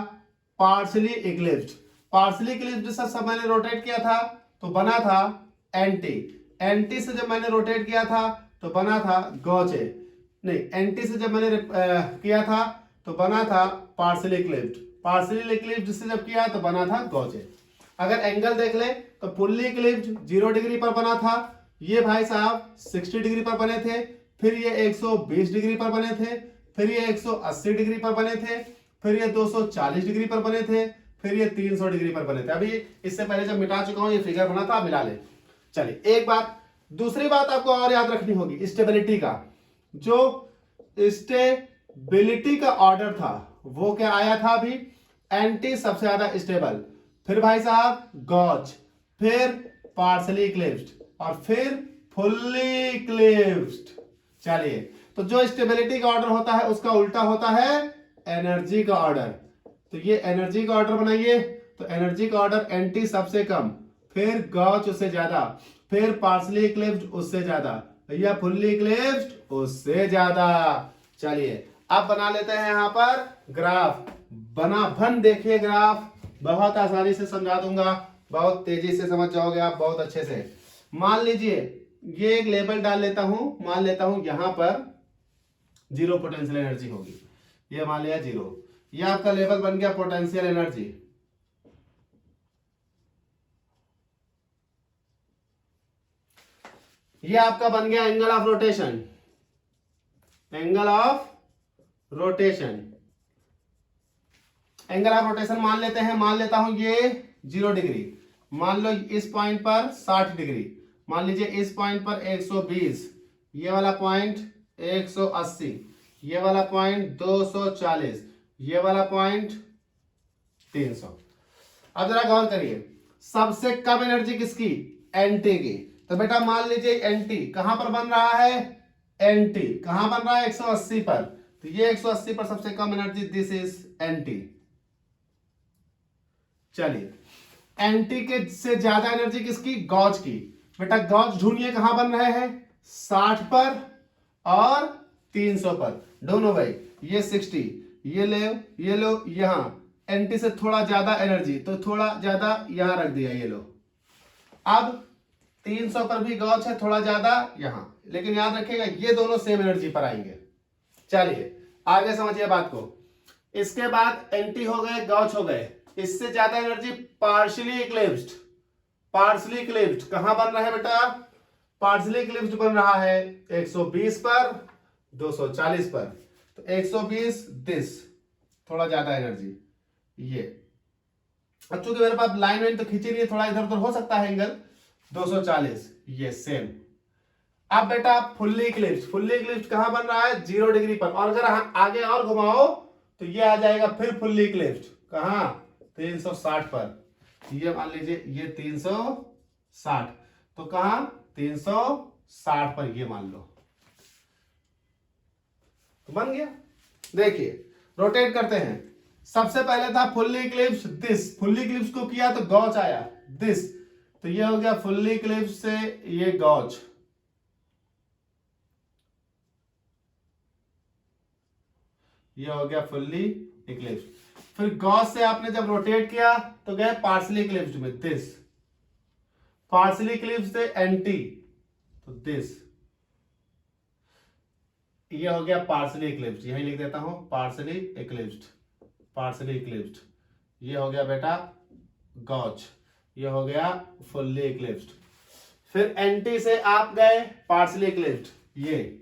[SPEAKER 1] पार्शली इक्लिप्स्ड। पार्शली इक्लिप्स्ड से जब मैंने रोटेट किया था तो बना था एंटी। एंटी से जब मैंने रोटेट किया था तो बना था गॉचे। नहीं, एंटी से जब मैंने किया था तो बना था पार्शली इक्लिप्स्ड। पार्शली इक्लिप्स्ड से जब किया तो बना था गॉचे। अगर एंगल देख ले तो फुल्ली इक्लिप्स्ड 0 डिग्री पर बना था, ये भाई साहब 60 डिग्री पर बने थे, फिर ये 120 डिग्री पर बने थे, फिर ये 180 डिग्री पर बने थे, फिर ये 240 डिग्री पर बने थे, फिर ये 300 डिग्री पर बने थे। अभी इससे पहले जब मिटा चुका हूं, ये फिगर बना था, आप मिला ले। चलिए एक बात, दूसरी बात आपको और याद रखनी होगी स्टेबिलिटी का। जो स्टेबिलिटी का ऑर्डर था वो क्या आया था अभी, एंटी सबसे ज्यादा स्टेबल, फिर भाई साहब गॉज, फिर पार्सली इक्लिप्स्ड और फिर फुल्ली इक्लिप्स्ड। चलिए, तो जो स्टेबिलिटी का ऑर्डर होता है उसका उल्टा होता है एनर्जी का ऑर्डर। तो ये एनर्जी का ऑर्डर बनाइए, तो एनर्जी का ऑर्डर एंटी सबसे कम, फिर गॉज उससे ज्यादा, फिर पार्सली इक्लिप्स्ड उससे ज्यादा, भैया फुल्ली इक्लिप्स्ड उससे ज्यादा। चलिए अब बना लेते हैं यहां पर ग्राफ, बन देखिए ग्राफ, बहुत आसानी से समझा दूंगा, बहुत तेजी से समझ जाओगे आप बहुत अच्छे से। मान लीजिए ये एक लेबल डाल लेता हूं, मान लेता हूं यहां पर जीरो पोटेंशियल एनर्जी होगी, ये मान लिया जीरो, ये आपका लेवल बन गया पोटेंशियल एनर्जी। ये आपका बन गया angle of rotation, angle of rotation, angle of rotation मान लेते हैं, मान लेता हूं ये 0 डिग्री, मान लो इस पॉइंट पर 60 डिग्री, मान लीजिए इस पॉइंट पर 120, ये वाला पॉइंट 180, ये वाला पॉइंट 240, ये वाला पॉइंट 300। अब जरा गौर करिए, सबसे कम एनर्जी किसकी, एनटी की। तो बेटा मान लीजिए एनटी कहां पर बन रहा है, एनटी कहां बन रहा है 180 पर, तो ये 180 पर सबसे कम एनर्जी, दिस इज एनटी। चलिए एंटी के से ज्यादा एनर्जी किसकी, गॉज की। बेटा गॉज ढूंढिए कहां बन रहे हैं, 60 पर और 300 पर, दोनों भाई, ये 60, ये लो यहां, एंटी से थोड़ा ज्यादा एनर्जी तो थोड़ा ज्यादा यहां रख दिया, ये लो। अब 300 पर भी गॉज है थोड़ा ज्यादा यहां, लेकिन याद रखिएगा ये दोनों सेम एनर्जी पर आएंगे। चलिए आगे समझिए बात को, इसके बाद एंटी हो गए, गॉज हो गए, इससे ज्यादा energy partially eclipsed, partially eclipsed कहां बन रहा है बेटा, पार्शियली इक्लिप्स्ड बन रहा है 120 पर 240 पर, तो 120 दिस, थोड़ा ज्यादा एनर्जी ये। अब चूंकि मेरे पास लाइन वाइन तो खींची नहीं है, थोड़ा इधर उधर हो सकता है एंगल, 240 ये सेम। अब बेटा फुल्ली इक्लिप्स्ड, फुल्ली इक्लिप्स्ड कहां बन रहा है 0 डिग्री पर, और अगर आगे और घुमाओ तो ये आ जाएगा फिर फुल्ली इक्लिप्स्ड कहां 360 पर, ये मान लीजिए ये 360, तो कहां 360 पर ये मान लो, तो बन गया। देखिए रोटेट करते हैं, सबसे पहले था fully eclipsed this, fully eclipsed को किया तो गॉज आया दिस, तो ये हो गया फुल्ली इक्लिप्स्ड से ये गॉज, ये हो गया फुल्ली इक्लिप्स्ड। फिर गॉज से आपने जब रोटेट किया तो गए पार्शियली इक्लिप्स्ड में, दिस, पार्शियली इक्लिप्स्ड से एंटी, तो दिस, ये हो गया पार्शियली इक्लिप्स्ड, यही लिख देता हूं पार्शियली इक्लिप्स्ड, पार्शियली इक्लिप्स्ड, ये हो गया बेटा गॉज, ये हो गया फुल्ली इक्लिप्स्ड। फिर एंटी से आप गए पार्शियली इक्लिप्स्ड, ये,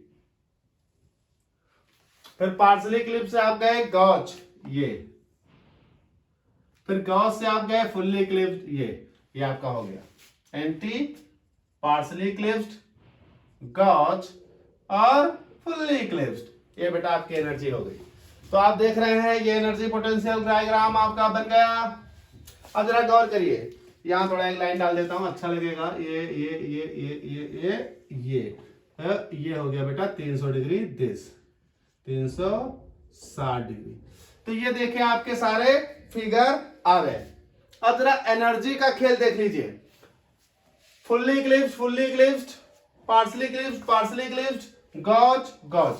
[SPEAKER 1] फिर पार्शियली इक्लिप्स्ड से आप गए गॉज, ये, फिर गॉज से आप गए फुल्ली इक्लिप्स्ड, ये आपका हो गया एंटी, पार्शियली इक्लिप्स्ड, गॉज और फुल्ली इक्लिप्स्ड। ये बेटा आपकी एनर्जी हो गई। तो आप देख रहे हैं ये एनर्जी पोटेंशियल डायग्राम आपका बन गया। अब जरा गौर करिए, यहां थोड़ा एक लाइन डाल देता हूं, अच्छा लगेगा, ये हो गया बेटा 300 डिग्री दिस, 360 डिग्री। तो ये देखिए आपके सारे फिगर आ गए। अब जरा एनर्जी का खेल देख लीजिए, fully eclipsed, fully eclipsed, partially eclipsed, partially eclipsed, gauche, gauche.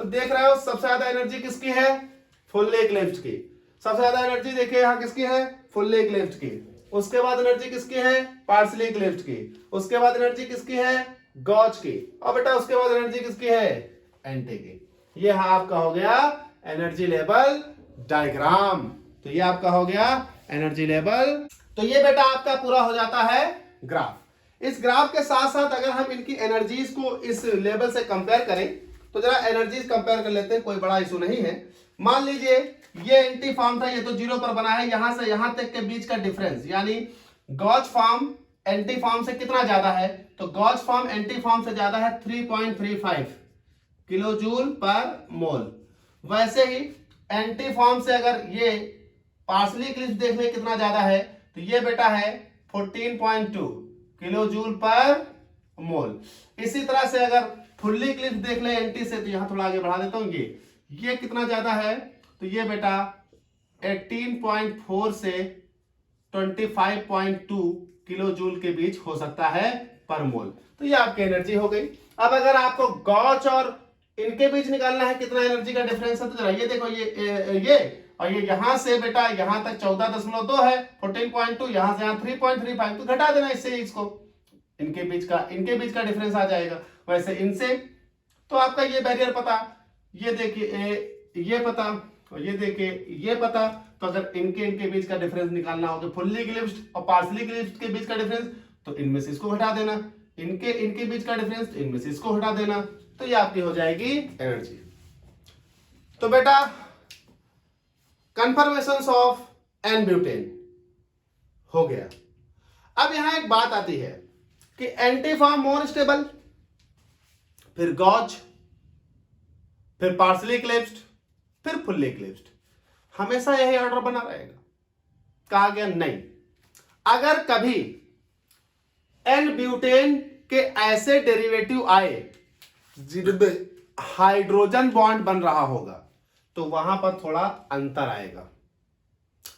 [SPEAKER 1] तो देख रहे हो सबसे ज्यादा एनर्जी किसकी है, फुल्ली इक्लिप्स्ड की। सबसे ज्यादा एनर्जी देखिए यहां किसकी है, फुल्ली इक्लिप्स्ड की। उसके बाद एनर्जी किसकी है, पार्शियली इक्लिप्स्ड की। उसके बाद एनर्जी किसकी है, गॉज की। और बेटा उसके बाद एनर्जी किसकी है, एंटी की। ये आपका हो गया एनर्जी लेवल डायग्राम। तो ये आपका हो गया एनर्जी लेवल। तो ये बेटा आपका पूरा हो जाता है ग्राफ। इस ग्राफ के साथ साथ अगर हम इनकी एनर्जीज को इस लेवल से कंपेयर करें तो जरा एनर्जीज कंपेयर कर लेते हैं, कोई बड़ा इशू नहीं है। मान लीजिए ये एंटी फॉर्म था, ये तो 0 पर बना है, यहां से यहां तक के बीच का डिफरेंस यानी गॉज फॉर्म एंटी फॉर्म से कितना ज्यादा है, तो गॉज फॉर्म एंटी फॉर्म से ज्यादा है 3.35 किलो जूल पर मोल। वैसे ही एंटी फॉर्म से अगर ये पार्सली इक्लिप्स देख ले कितना ज्यादा है, तो ये बेटा है 14.2 किलो जूल पर मोल। इसी तरह से अगर फुल्ली इक्लिप्स देख ले एंटी से, तो यहां थोड़ा आगे बढ़ा देता हूं, ये कितना ज्यादा है, तो ये बेटा 18.4 से 25.2 किलो जूल के बीच हो सकता है पर मोल। तो ये आपकी एनर्जी हो गई। अब अगर आपको गॉच और इनके बीच निकालना है कितना एनर्जी का डिफरेंस है, तो जरा ये देखो, ये और ये यहां से बेटा यहां तक 14.2 है, 14.2, यहां से यहां 3.35, तो घटा देना इससे इसको, इनके बीच का डिफरेंस आ जाएगा। वैसे इनसे तो आपका ये बैरियर पता, ये देखिए ये पता, और ये देखिए ये पता। तो अगर इनके बीच का डिफरेंस निकालना हो, तो फुल्ली इक्लिप्स्ड और पार्सली इक्लिप्स्ड के बीच का डिफरेंस, तो इनमें से इसको हटा देना, इनके बीच का डिफरेंस, तो इनमें से इसको हटा देना, तो ये आपकी हो जाएगी एनर्जी। तो बेटा कन्फर्मेशंस ऑफ एन ब्यूटेन हो गया। अब यहां एक बात आती है कि एंटी फॉर्म मोर स्टेबल, फिर गॉच, फिर पार्सली इक्लिप्स्ड, फिर फुल्ली इक्लिप्स्ड, हमेशा यही ऑर्डर बना रहेगा? कहा गया नहीं। अगर कभी एन ब्यूटेन के ऐसे डेरिवेटिव आए जिनमें हाइड्रोजन बॉन्ड बन रहा होगा, तो वहां पर थोड़ा अंतर आएगा।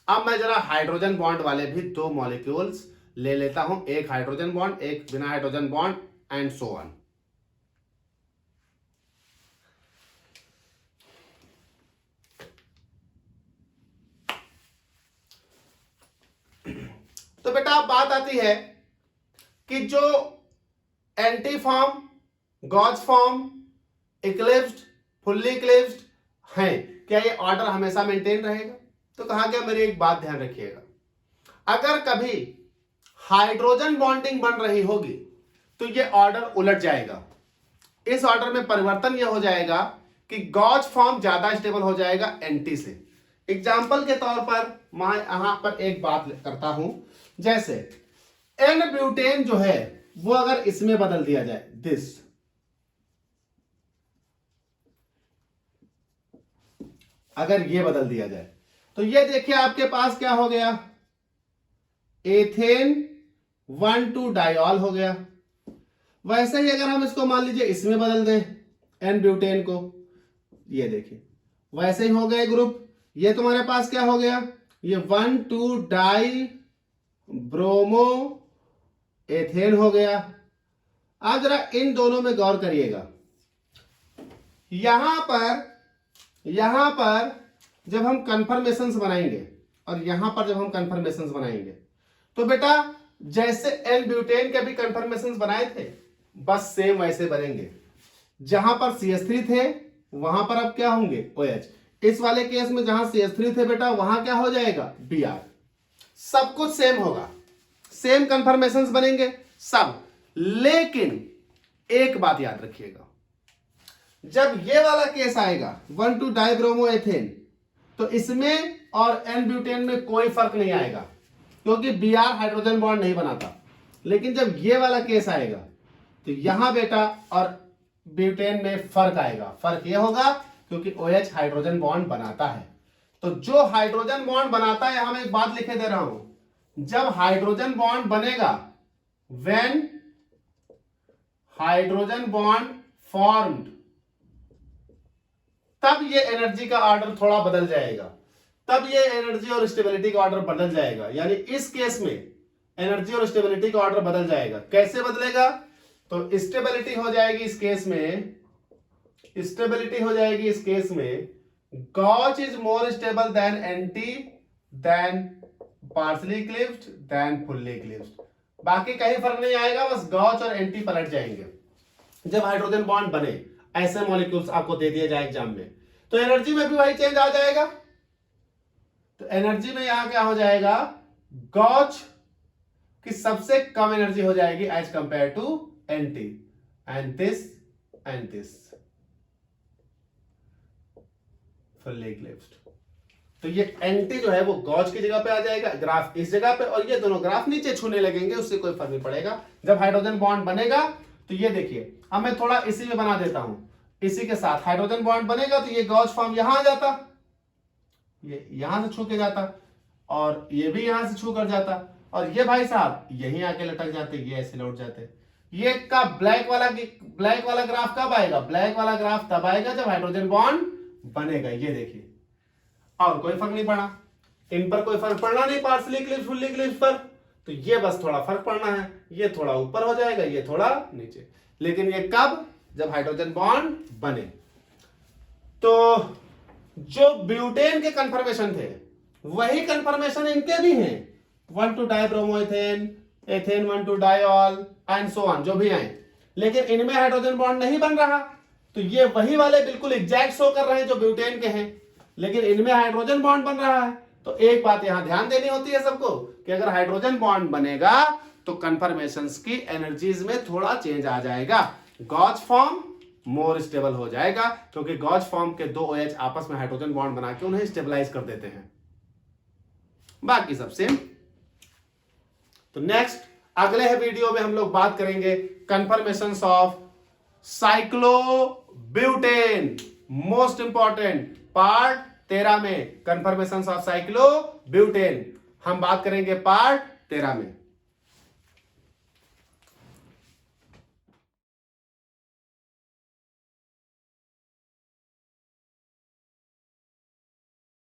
[SPEAKER 1] अब मैं जरा हाइड्रोजन बॉन्ड वाले भी दो मॉलिक्यूल्स ले लेता हूं, एक हाइड्रोजन बॉन्ड, एक बिना hydrogen bond, and so on. तो बेटा अब बात आती है कि जो anti form, gauche form, eclipsed, fully eclipsed हैं, क्या ये ऑर्डर हमेशा मेंटेन रहेगा? तो कहा गया मेरी एक बात ध्यान रखिएगा, अगर कभी हाइड्रोजन बॉन्डिंग बन रही होगी तो ये ऑर्डर उलट जाएगा। इस ऑर्डर में परिवर्तन यह हो जाएगा कि गॉच फॉर्म ज्यादा स्टेबल हो जाएगा एंटी से। एग्जाम्पल के तौर पर मैं यहां पर एक बात करता हूं, जैसे एन ब्यूटेन जो है वो अगर इसमें बदल दिया जाए, दिस, अगर ये बदल दिया जाए, तो ये देखिए आपके पास क्या हो गया, एथेन 1,2 डाइऑल हो गया। वैसे ही अगर हम इसको मान लीजिए इसमें बदल दें एन ब्यूटेन को, ये देखिए वैसे ही हो गए ग्रुप। ये तुम्हारे पास क्या हो गया, ये 1,2 डाई ब्रोमो एथेन हो गया। अब जरा इन दोनों में गौर करिएगा, यहां पर जब हम कन्फर्मेशंस बनाएंगे और यहां पर जब हम कन्फर्मेशंस बनाएंगे, तो बेटा जैसे एन ब्यूटेन के भी कन्फर्मेशंस बनाए थे बस सेम वैसे बनेंगे। जहां पर CH3 थे वहां पर अब क्या होंगे, OH। इस वाले केस में जहां CH3 थे बेटा वहां क्या हो जाएगा, Br। सब कुछ सेम होगा, सेम कन्फर्मेशंस बनेंगे सब। लेकिन एक बात याद रखिएगा, जब ये वाला केस आएगा 1,2 डाइब्रोमो एथेन, तो इसमें और एन ब्यूटेन में कोई फर्क नहीं आएगा क्योंकि Br हाइड्रोजन बॉन्ड नहीं बनाता। लेकिन जब ये वाला केस आएगा तो यहां बेटा और ब्यूटेन में फर्क आएगा। फर्क ये होगा क्योंकि OH हाइड्रोजन बॉन्ड बनाता है। तो जो हाइड्रोजन बॉन्ड बनाता है, हम एक बात लिखे दे रहा हूं, जब हाइड्रोजन बॉन्ड बनेगा, व्हेन हाइड्रोजन बॉन्ड फॉर्म्ड, तब ये एनर्जी का ऑर्डर थोड़ा बदल जाएगा, तब ये एनर्जी और स्टेबिलिटी का ऑर्डर बदल जाएगा। यानी इस केस में एनर्जी और स्टेबिलिटी का ऑर्डर बदल जाएगा। कैसे बदलेगा, तो स्टेबिलिटी हो जाएगी इस केस में, स्टेबिलिटी हो जाएगी इस केस में, gauche is more stable than anti, then partially eclipsed, then fully eclipsed. बाकी कहीं फर्क नहीं आएगा, बस गॉच और एंटी पलट जाएंगे जब हाइड्रोजन बॉन्ड बने। ऐसे मॉलिक्यूल्स आपको दे दिया जाए एग्जाम में, तो एनर्जी में भी वही चेंज आ जाएगा। तो एनर्जी में यहां क्या हो जाएगा, गॉच की सबसे कम एनर्जी हो जाएगी as compare to anti, and this fully eclipsed. तो ये एंटी जो है वो गॉच की जगह पे आ जाएगा, ग्राफ इस जगह पे, और ये दोनों ग्राफ नीचे छूने लगेंगे, उससे कोई फर्क नहीं पड़ेगा। जब हाइड्रोजन बॉन्ड बनेगा तो ये देखिए, अब मैं थोड़ा इसी में बना देता हूं, इसी के साथ हाइड्रोजन बॉन्ड बनेगा तो ये गॉस फॉर्म यहां आ जाता, ये यहां से छू के जाता और ये भी यहां से छू कर जाता और ये भाई साहब यहीं आके लटक जाते, ये ऐसे लौट जाते। ये का ब्लैक वाला ग्राफ कब आएगा? ब्लैक वाला ग्राफ तब आएगा जब हाइड्रोजन बॉन्ड बनेगा। ये देखिए, और कोई फर्क नहीं पड़ा, इन पर कोई फर्क पड़ना नहीं, पार्सली इक्लिप्स फुल्ली इक्लिप्स पर। तो ये बस थोड़ा फर्क पड़ना है, ये थोड़ा ऊपर हो जाएगा, ये थोड़ा नीचे। लेकिन ये कब? जब हाइड्रोजन बॉन्ड बने। तो जो ब्यूटेन के कंफर्मेशन थे वही कंफर्मेशन इनके भी हैं, 1 dibromoethane, ethane 1 diol and so on, जो भी आए। लेकिन इनमें हाइड्रोजन बॉन्ड नहीं बन रहा, तो ये वही वाले बिल्कुल एग्जैक्ट शो कर रहे हैं जो ब्यूटेन के हैं, लेकिन इनमें हाइड्रोजन बॉन्ड बन रहा है। तो एक बात यहां ध्यान देनी होती है सबको कि अगर हाइड्रोजन बॉन्ड बनेगा तो कंफर्मेशंस की एनर्जीज में थोड़ा चेंज आ जाएगा, गॉस फॉर्म मोर स्टेबल हो जाएगा, क्योंकि गॉस फॉर्म के दो OH आपस में हाइड्रोजन बॉन्ड बना के उन्हें स्टेबलाइज कर देते हैं। बाकी सब सेम। तो नेक्स्ट अगले है वीडियो में हम लोग बात करेंगे confirmations of cyclobutane, most important part 13 में कंफर्मेशंस ऑफ साइक्लोब्यूटेन हम बात करेंगे पार्ट 13 में।